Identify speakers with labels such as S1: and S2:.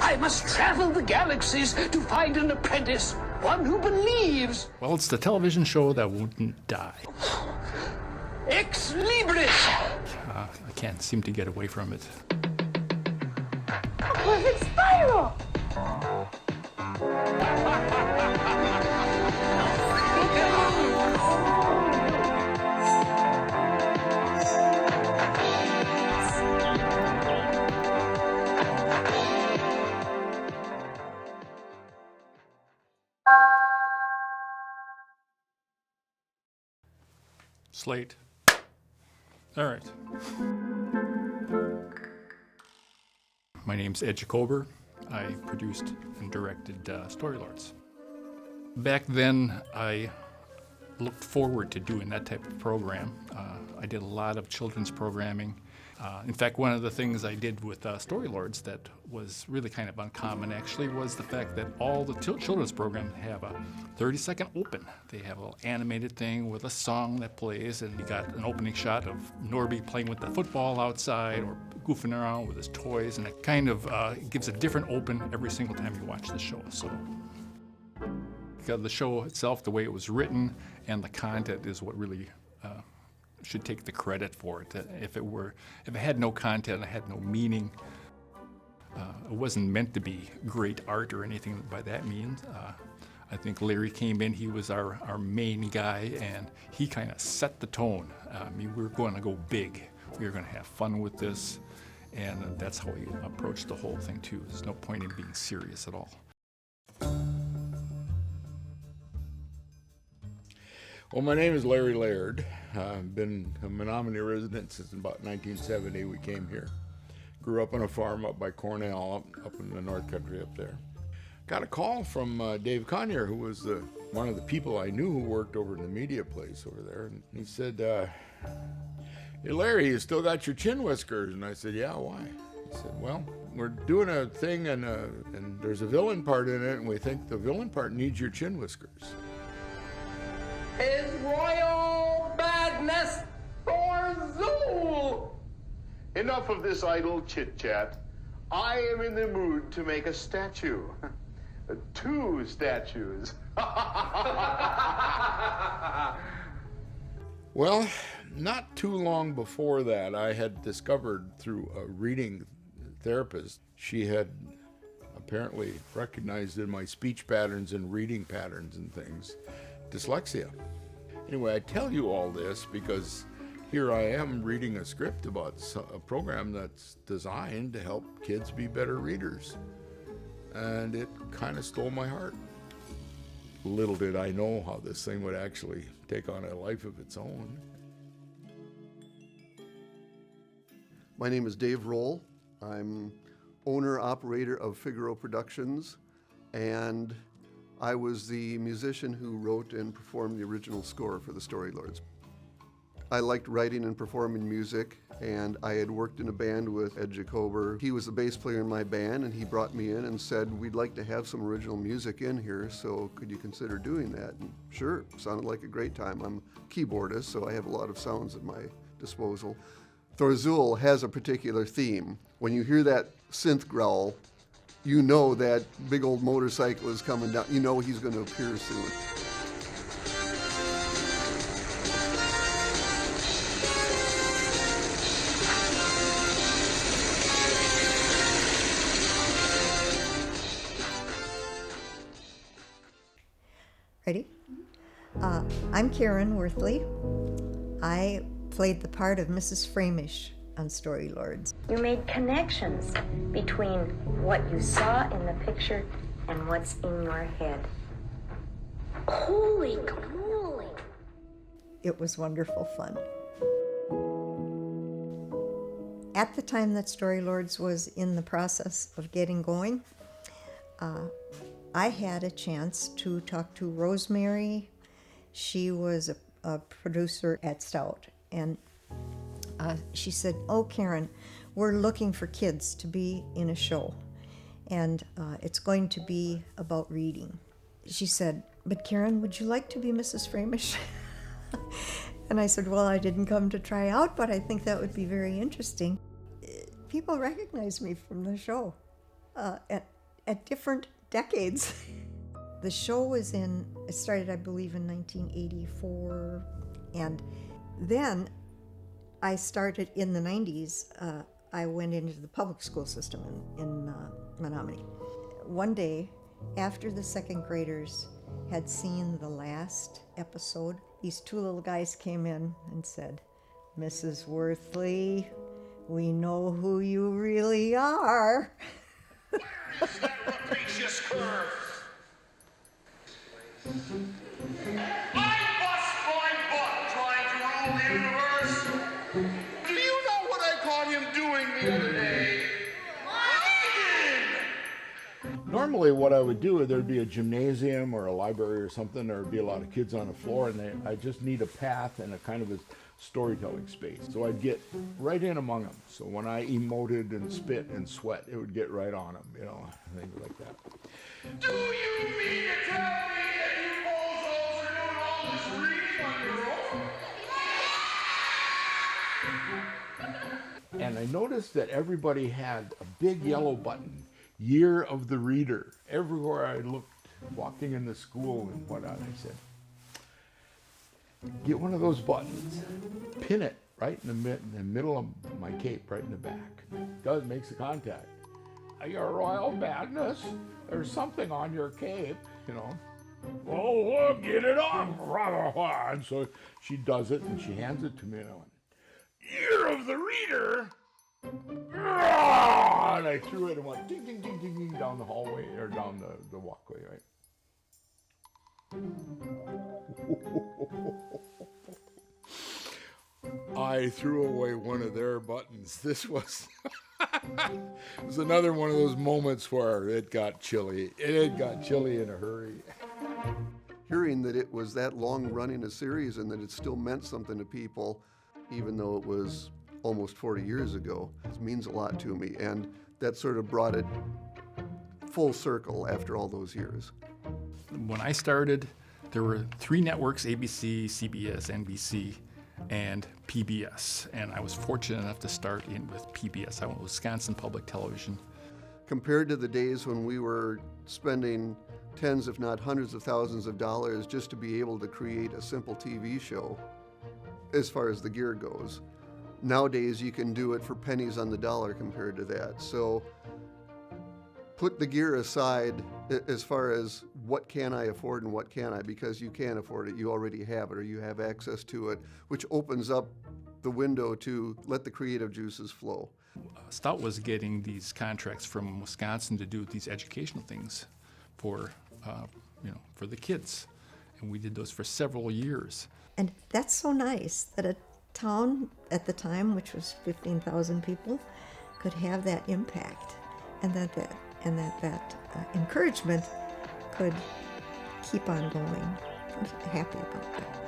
S1: I must travel the galaxies to find an apprentice, one who believes.
S2: Well, it's the television show that wouldn't die.
S1: Ex Libris!
S2: I can't seem to get away from it.
S3: A perfect spiral!
S2: Slate. All right. My name's Ed Jakober. I produced and directed Storylords. Back then, I looked forward to doing that type of program. I did a lot of children's programming. In fact, one of the things I did with Storylords that was really kind of uncommon actually was the fact that all the children's programs have a 30-second open. They have a little animated thing with a song that plays, and you got an opening shot of Norby playing with the football outside or goofing around with his toys, and it kind of gives a different open every single time you watch the show. So the show itself, the way it was written, and the content is what really should take the credit for it. If it had no content, it had no meaning, it wasn't meant to be great art or anything by that means. I think Larry came in, he was our main guy, and he kind of set the tone. I mean, we were going to go big. We were going to have fun with this, and that's how we approached the whole thing too. There's no point in being serious at all.
S4: Well, my name is Larry Laird. I've been a Menominee resident since about 1970. We came here. Grew up on a farm up by Cornell, up in the North Country up there. Got a call from Dave Conyer, who was one of the people I knew who worked over in the media place over there. And he said, hey, Larry, you still got your chin whiskers? And I said, yeah, why? He said, well, we're doing a thing and there's a villain part in it, and we think the villain part needs your chin whiskers.
S5: His Royal Badness Thorzool!
S6: Enough of this idle chit-chat. I am in the mood to make a statue. 2 statues.
S4: Well, not too long before that, I had discovered through a reading therapist, she had apparently recognized in my speech patterns and reading patterns and things, dyslexia. Anyway, I tell you all this because here I am reading a script about a program that's designed to help kids be better readers. And it kind of stole my heart. Little did I know how this thing would actually take on a life of its own.
S7: My name is Dave Roll. I'm owner-operator of Figaro Productions, and I was the musician who wrote and performed the original score for the Storylords. I liked writing and performing music, and I had worked in a band with Ed Jakober. He was the bass player in my band, and he brought me in and said, we'd like to have some original music in here, so could you consider doing that? And sure, sounded like a great time. I'm a keyboardist, so I have a lot of sounds at my disposal. Thorzool has a particular theme. When you hear that synth growl, you know that big old motorcycle is coming down. You know he's going to appear soon.
S8: Ready? I'm Karen Worthley. I played the part of Mrs. Framish on Storylords.
S3: You made connections between what you saw in the picture and what's in your head. Holy moly!
S8: It was wonderful fun. At the time that Storylords was in the process of getting going, I had a chance to talk to Rosemary. She was a producer at Stout, and she said, oh, Karen, we're looking for kids to be in a show, and it's going to be about reading. She said, but Karen, would you like to be Mrs. Framish? And I said, well, I didn't come to try out, but I think that would be very interesting. People recognize me from the show. at different decades. The show it started, I believe, in 1984, and then I started in the 90s. I went into the public school system in Menominee. One day, after the second graders had seen the last episode, these two little guys came in and said, "Mrs. Worthley, we know who you really are."
S5: Rapacious curve. I bust my butt trying to rule the universe. Do you know what I caught him doing the other day?
S4: Normally what I would do, there'd be a gymnasium or a library or something, there'd be a lot of kids on the floor, and I just need a path and a kind of a storytelling space. So I'd get right in among them. So when I emoted and spit and sweat, it would get right on them, you know, things like that.
S5: Do you mean to tell me that you bozos are doing all this reading on your own?
S4: And I noticed that everybody had a big yellow button, Year of the Reader. Everywhere I looked, walking in the school and whatnot, I said, get one of those buttons, pin it right in the middle of my cape, right in the back. Makes the contact. Your Royal Badness, there's something on your cape, you know. Well, look, get it off. And so she does it and she hands it to me and I went, Year of the Reader? And I threw it and went ding, ding, ding, ding, ding down the hallway or down the walkway, right? I threw away one of their buttons. This was it was another one of those moments where it got chilly. It got chilly in a hurry.
S7: Hearing that it was that long running a series and that it still meant something to people, even though it was almost 40 years ago, it means a lot to me. And that sort of brought it full circle after all those years.
S2: When I started, there were 3 networks, ABC, CBS, NBC, and PBS. And I was fortunate enough to start in with PBS. I went with Wisconsin Public Television.
S7: Compared to the days when we were spending tens, if not hundreds of thousands of dollars just to be able to create a simple TV show, as far as the gear goes, nowadays you can do it for pennies on the dollar compared to that. So put the gear aside as far as what can I afford and what can't I, because you can afford it, you already have it, or you have access to it, which opens up the window to let the creative juices flow.
S2: Stout was getting these contracts from Wisconsin to do these educational things for, for the kids, and we did those for several years.
S8: And that's so nice that a town at the time, which was 15,000 people, could have that impact, and that encouragement could keep on going. I'm happy about that.